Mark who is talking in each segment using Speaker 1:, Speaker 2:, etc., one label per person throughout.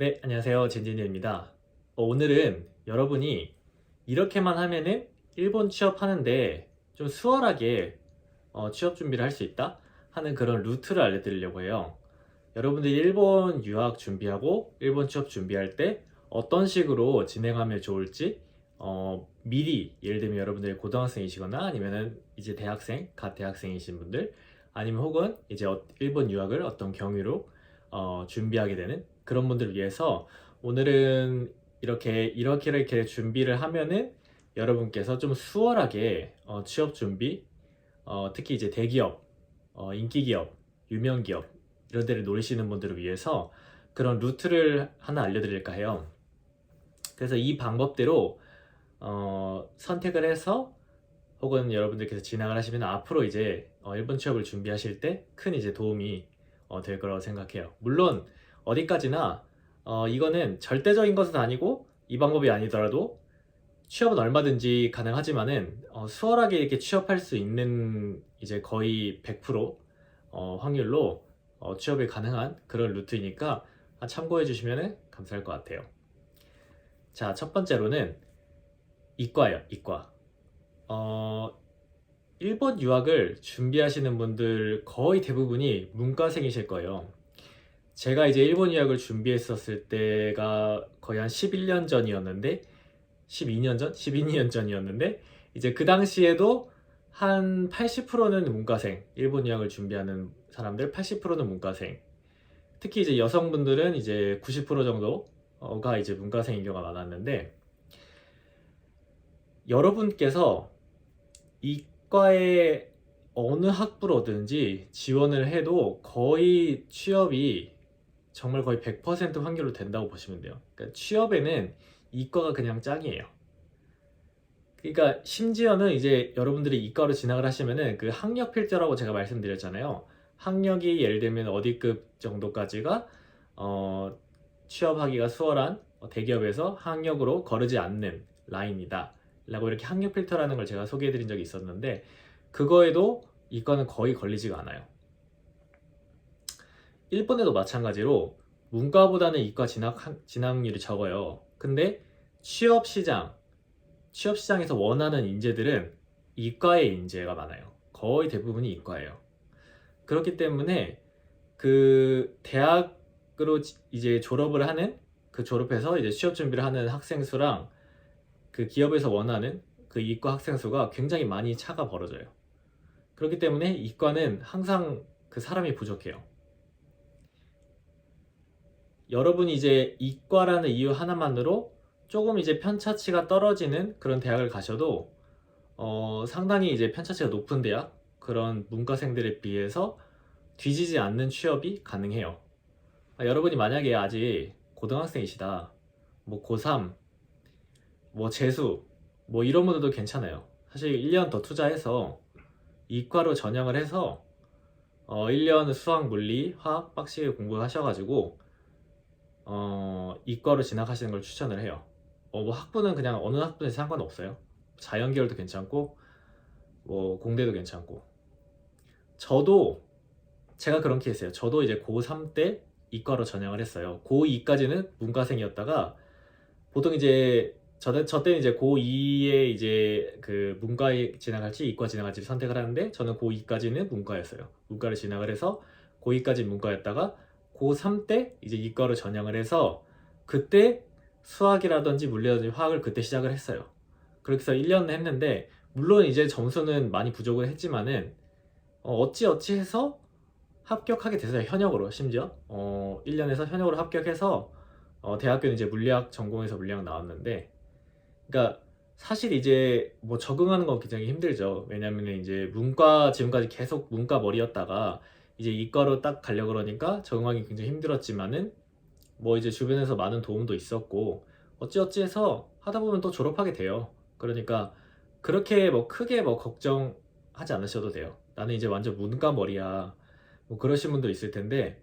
Speaker 1: 네, 안녕하세요. 진진이입니다. 오늘은 여러분이 이렇게만 하면은 일본 취업하는데 좀 수월하게 취업 준비를 할 수 있다 하는 그런 루트를 알려드리려고 해요. 여러분들이 일본 유학 준비하고 일본 취업 준비할 때 어떤 식으로 진행하면 좋을지 미리 예를 들면 여러분들이 고등학생이시거나 아니면은 이제 대학생, 갓 대학생이신 분들 아니면 혹은 이제 일본 유학을 어떤 경위로 준비하게 되는 그런 분들을 위해서 오늘은 이렇게 준비를 하면은 여러분께서 좀 수월하게 취업 준비 특히 이제 대기업, 인기 기업, 유명 기업 이런 데를 노리시는 분들을 위해서 그런 루트를 하나 알려드릴까 해요. 그래서 이 방법대로 선택을 해서 혹은 여러분들께서 진학을 하시면 앞으로 이제 일본 취업을 준비하실 때 큰 이제 도움이 될 거라고 생각해요. 물론 어디까지나 이거는 절대적인 것은 아니고 이 방법이 아니더라도 취업은 얼마든지 가능하지만은 수월하게 이렇게 취업할 수 있는 이제 거의 100% 확률로 취업이 가능한 그런 루트이니까 참고해 주시면 감사할 것 같아요. 자, 첫 번째로는 이과예요, 이과. 어, 일본 유학을 준비하시는 분들 거의 대부분이 문과생이실 거예요. 제가 이제 일본 유학을 준비했었을 때가 거의 한 11년 전이었는데, 12년 전? 12년 전이었는데, 이제 그 당시에도 한 80%는 문과생, 일본 유학을 준비하는 사람들 80%는 문과생. 특히 이제 여성분들은 이제 90% 정도가 이제 문과생인 경우가 많았는데, 여러분께서 이과에 어느 학부로든지 지원을 해도 거의 취업이 정말 거의 100% 확률로 된다고 보시면 돼요. 그러니까 취업에는 이과가 그냥 짱이에요. 그러니까 심지어는 이제 여러분들이 이과로 진학을 하시면은 그 학력 필터라고 제가 말씀드렸잖아요. 학력이 예를 들면 어디급 정도까지가 어, 취업하기가 수월한 대기업에서 학력으로 거르지 않는 라인이다. 라고 이렇게 학력 필터라는 걸 제가 소개해 드린 적이 있었는데 그거에도 이과는 거의 걸리지가 않아요. 일본에도 마찬가지로 문과보다는 이과 진학률이 적어요. 근데 취업 시장, 취업 시장에서 원하는 인재들은 이과의 인재가 많아요. 거의 대부분이 이과예요. 그렇기 때문에 그 대학으로 이제 졸업을 하는 그 졸업해서 이제 취업 준비를 하는 학생 수랑 그 기업에서 원하는 그 이과 학생 수가 굉장히 많이 차가 벌어져요. 그렇기 때문에 이과는 항상 그 사람이 부족해요. 여러분이 이제 이과라는 이유 하나만으로 조금 이제 편차치가 떨어지는 그런 대학을 가셔도 상당히 이제 편차치가 높은 대학 그런 문과생들에 비해서 뒤지지 않는 취업이 가능해요. 여러분이 만약에 아직 고등학생이시다, 뭐 고3, 뭐 재수, 뭐 이런 분들도 괜찮아요. 사실 1년 더 투자해서 이과로 전형을 해서 1년 수학, 물리, 화학 빡시게 공부하셔가지고 이과로 진학하시는 걸 추천을 해요. 뭐 학부는 그냥 어느 학부든 상관없어요. 자연계열도 괜찮고 뭐 공대도 괜찮고. 저도 제가 그런 케이스예요. 저도 이제 고3 때 이과로 전향을 했어요. 고2까지는 문과생이었다가 보통 이제 저 때는 이제 고2에 이제 그 문과에 진학할지 이과 진학할지 선택을 하는데 저는 고2까지는 문과였어요. 문과를 진학을 해서 고2까지 문과였다가 고3 때 이제 이과로 전향을 해서 그때 수학이라든지 물리라든지 화학을 그때 시작을 했어요. 그렇게 해서 1년 했는데 물론 이제 점수는 많이 부족을 했지만은 어찌어찌 해서 합격하게 됐어요. 현역으로 심지어 1년에서 현역으로 합격해서 대학교는 이제 물리학 전공에서 물리학 나왔는데 그러니까 사실 이제 뭐 적응하는 건 굉장히 힘들죠. 왜냐면 이제 문과 지금까지 계속 문과 머리였다가 이제 이과로 딱 가려고 그러니까 적응하기 굉장히 힘들었지만은 뭐 이제 주변에서 많은 도움도 있었고 어찌어찌 해서 하다 보면 또 졸업하게 돼요. 그러니까 그렇게 뭐 크게 뭐 걱정하지 않으셔도 돼요. 나는 이제 완전 문과 머리야. 뭐 그러신 분도 있을 텐데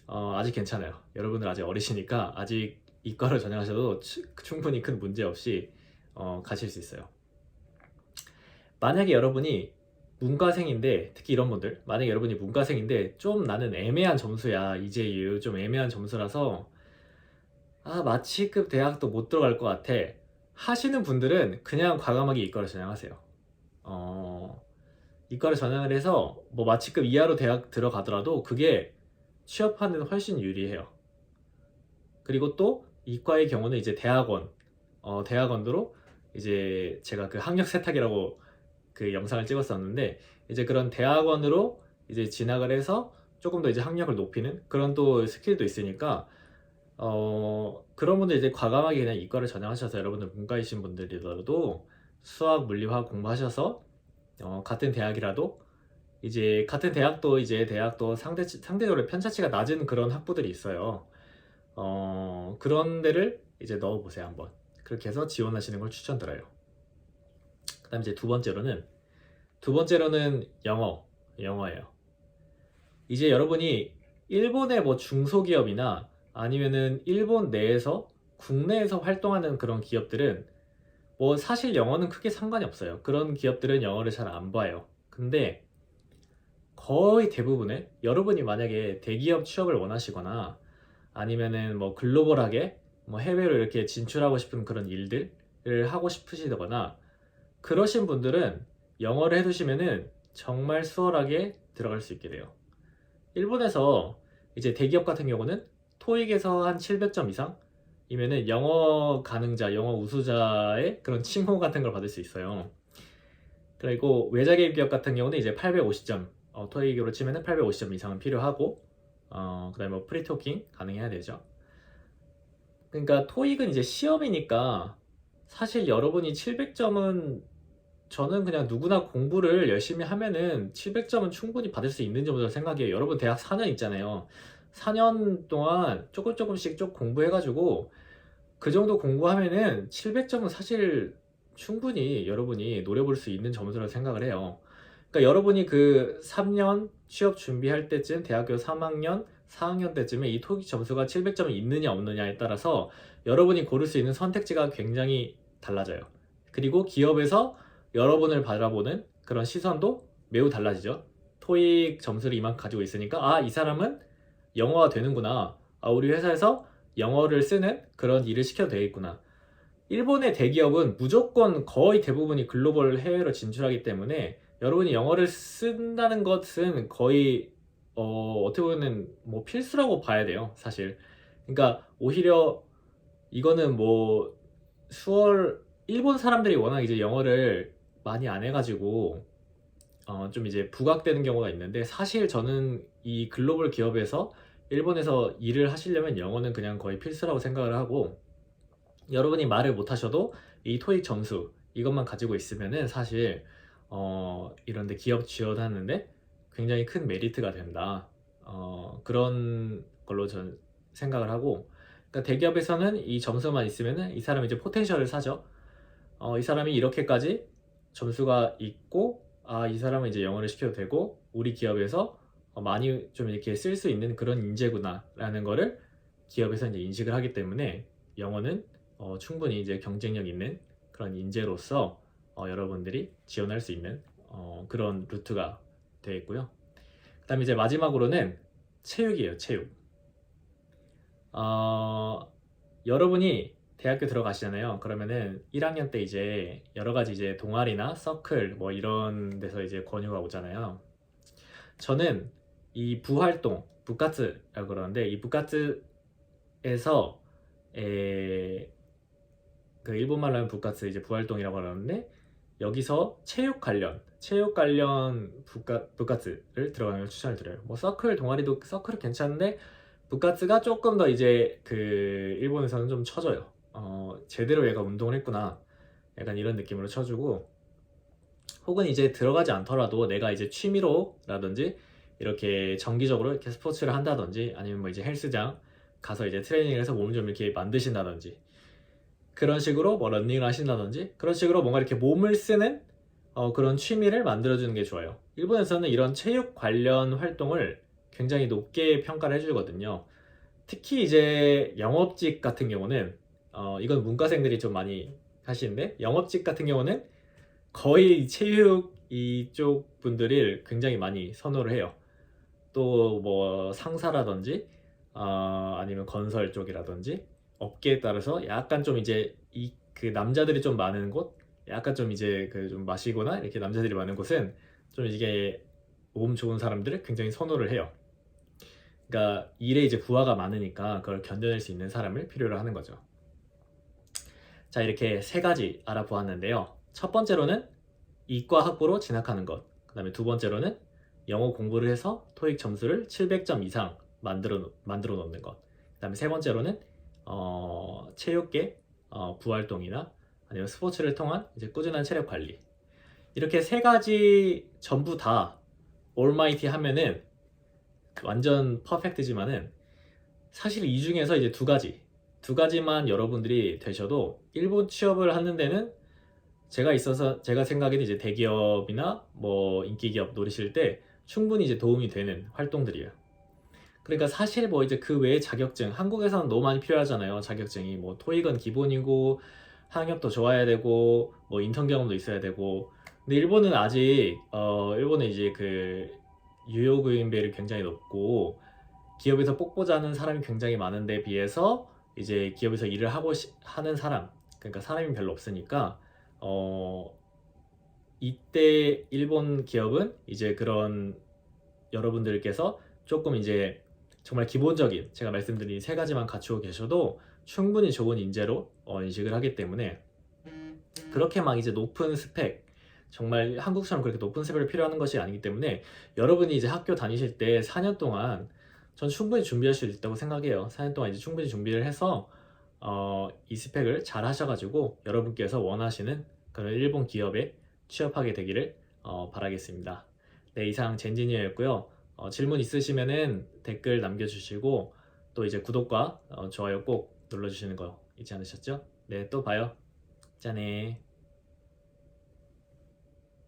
Speaker 1: 아직 괜찮아요. 여러분들 아직 어리시니까 아직 이과를 전향하셔도 충분히 큰 문제 없이 가실 수 있어요. 만약에 여러분이 문과생인데 특히 이런 분들 만약에 여러분이 문과생인데 좀 나는 애매한 점수야 이제유 좀 애매한 점수라서 아, 마취급 대학도 못 들어갈 것 같아 하시는 분들은 그냥 과감하게 이과를 전향하세요. 이과를 전향을 해서 뭐 마취급 이하로 대학 들어가더라도 그게 취업하는 데 훨씬 유리해요. 그리고 또 이과의 경우는 이제 대학원으로 이제 제가 그 학력 세탁이라고 그 영상을 찍었었는데, 이제 그런 대학원으로 이제 진학을 해서 조금 더 이제 학력을 높이는 그런 또 스킬도 있으니까, 그런 분들 이제 과감하게 그냥 이과를 전향하셔서, 여러분들 문과이신 분들이더라도 수학, 물리화 공부하셔서 같은 대학이라도, 이제 같은 대학도 이제 대학도 상대적으로 편차치가 낮은 그런 학부들이 있어요. 그런 데를 이제 넣어보세요, 한번. 그렇게 해서 지원하시는 걸 추천드려요. 그 다음 이제 두 번째로는 영어예요. 이제 여러분이 일본의 뭐 중소기업이나 아니면은 일본 내에서 국내에서 활동하는 그런 기업들은 뭐 사실 영어는 크게 상관이 없어요. 그런 기업들은 영어를 잘 안 봐요. 근데 거의 대부분의, 여러분이 만약에 대기업 취업을 원하시거나 아니면은 뭐 글로벌하게 뭐 해외로 이렇게 진출하고 싶은 그런 일들을 하고 싶으시거나 그러신 분들은 영어를 해두시면은 정말 수월하게 들어갈 수 있게 돼요. 일본에서 이제 대기업 같은 경우는 토익에서 한 700점 이상이면은 영어 가능자, 영어 우수자의 그런 칭호 같은 걸 받을 수 있어요. 그리고 외자기업 기업 같은 경우는 이제 850점, 토익으로 치면은 850점 이상은 필요하고, 그다음에 뭐 프리토킹 가능해야 되죠. 그러니까 토익은 이제 시험이니까 사실 여러분이 700점은, 저는 그냥 누구나 공부를 열심히 하면은 700점은 충분히 받을 수 있는 정도로 생각해요. 여러분 대학 4년 있잖아요. 4년 동안 조금씩 쭉 공부해가지고 그 정도 공부하면은 700점은 사실 충분히 여러분이 노려볼 수 있는 점수라고 생각을 해요. 그러니까 여러분이 그 3년 취업 준비할 때쯤, 대학교 3학년, 4학년 때쯤에 이 토익 점수가 700점이 있느냐 없느냐에 따라서 여러분이 고를 수 있는 선택지가 굉장히 달라져요. 그리고 기업에서 여러분을 바라보는 그런 시선도 매우 달라지죠. 토익 점수를 이만큼 가지고 있으니까, 아, 이 사람은 영어가 되는구나. 아, 우리 회사에서 영어를 쓰는 그런 일을 시켜도 되겠구나. 일본의 대기업은 무조건 거의 대부분이 글로벌 해외로 진출하기 때문에 여러분이 영어를 쓴다는 것은 거의 어떻게 보면 뭐 필수라고 봐야 돼요, 사실. 그러니까 오히려 이거는 뭐 일본 사람들이 워낙 이제 영어를 많이 안 해가지고 좀 이제 부각되는 경우가 있는데, 사실 저는 이 글로벌 기업에서 일본에서 일을 하시려면 영어는 그냥 거의 필수라고 생각을 하고, 여러분이 말을 못 하셔도 이 토익 점수 이것만 가지고 있으면은 사실 이런데 기업 지원하는데 굉장히 큰 메리트가 된다. 그런 걸로 전 생각을 하고, 그러니까 대기업에서는 이 점수만 있으면은 이 사람이 이제 포텐셜을 사죠. 이 사람이 이렇게까지 점수가 있고, 아, 이 사람은 이제 영어를 시켜도 되고 우리 기업에서 많이 좀 이렇게 쓸 수 있는 그런 인재구나 라는 거를 기업에서 이제 인식을 하기 때문에 영어는 충분히 이제 경쟁력 있는 그런 인재로서 여러분들이 지원할 수 있는 그런 루트가 되어 있고요. 그 다음에 이제 마지막으로는 체육이에요, 체육. 여러분이 대학교 들어가시잖아요. 그러면은 1학년 때 이제 여러 가지 이제 동아리나 서클 뭐 이런 데서 이제 권유가 오잖아요. 저는 이 부활동, 부카츠라고 그러는데, 이 부카츠에서 그 일본말로 하면 부카츠, 이제 부활동이라고 하는데, 여기서 체육 관련 부카츠를 들어가는 걸 추천을 드려요. 뭐 서클 동아리도 서클은 괜찮은데 부카츠가 조금 더 이제 그 일본에서는 좀 쳐줘요. 제대로 얘가 운동을 했구나, 약간 이런 느낌으로 쳐주고, 혹은 이제 들어가지 않더라도 내가 이제 취미로라든지 이렇게 정기적으로 이렇게 스포츠를 한다든지, 아니면 뭐 이제 헬스장 가서 이제 트레이닝을 해서 몸을 좀 이렇게 만드신다든지, 그런 식으로 뭐 러닝을 하신다든지, 그런 식으로 뭔가 이렇게 몸을 쓰는 그런 취미를 만들어주는 게 좋아요. 일본에서는 이런 체육 관련 활동을 굉장히 높게 평가를 해주거든요. 특히 이제 영업직 같은 경우는, 이건 문과생들이 좀 많이 하시는데, 영업직 같은 경우는 거의 체육 이쪽 분들을 굉장히 많이 선호를 해요. 또 뭐 상사라든지 아니면 건설 쪽이라든지 업계에 따라서 약간 좀 이제 그 남자들이 좀 많은 곳, 약간 좀 이제 그 좀 마시거나 이렇게 남자들이 많은 곳은 좀 이게 몸 좋은 사람들을 굉장히 선호를 해요. 그러니까 일에 이제 부하가 많으니까 그걸 견뎌낼 수 있는 사람을 필요로 하는 거죠. 자, 이렇게 세 가지 알아보았는데요. 첫 번째로는 이과 학부로 진학하는 것. 그 다음에 두 번째로는 영어 공부를 해서 토익 점수를 700점 이상 만들어 놓는 것. 그 다음에 세 번째로는 체육계 부활동이나 아니면 스포츠를 통한 이제 꾸준한 체력 관리. 이렇게 세 가지 전부 다 올마이티 하면은 완전 퍼펙트지만은 사실 이 중에서 이제 두 가지만 여러분들이 되셔도 일본 취업을 하는 데는 제가 생각에는 이제 대기업이나 뭐 인기기업 노리실 때 충분히 이제 도움이 되는 활동들이에요. 그러니까 사실 뭐 이제 그 외에 자격증, 한국에서는 너무 많이 필요하잖아요. 자격증이 뭐 토익은 기본이고 학력도 좋아야 되고 뭐 인턴 경험도 있어야 되고. 근데 일본은 아직 일본은 이제 그 유효구인배율이 굉장히 높고 기업에서 뽑고자 하는 사람이 굉장히 많은데 비해서 이제 기업에서 일을 하는 사람, 그러니까 사람이 별로 없으니까 이때 일본 기업은 이제 그런 여러분들께서 조금 이제 정말 기본적인 제가 말씀드린 세 가지만 갖추고 계셔도 충분히 좋은 인재로 인식을 하기 때문에 그렇게 막 이제 높은 스펙, 정말 한국처럼 그렇게 높은 스펙을 필요하는 것이 아니기 때문에 여러분이 이제 학교 다니실 때 4년 동안 전 충분히 준비할 수 있다고 생각해요. 4년 동안 이제 충분히 준비를 해서 이 스펙을 잘 하셔가지고 여러분께서 원하시는 그런 일본 기업에 취업하게 되기를 바라겠습니다. 네, 이상 젠지니어였고요. 질문 있으시면은 댓글 남겨주시고 또 이제 구독과 좋아요 꼭 눌러주시는 거 잊지 않으셨죠? 네, 또 봐요. 짠해.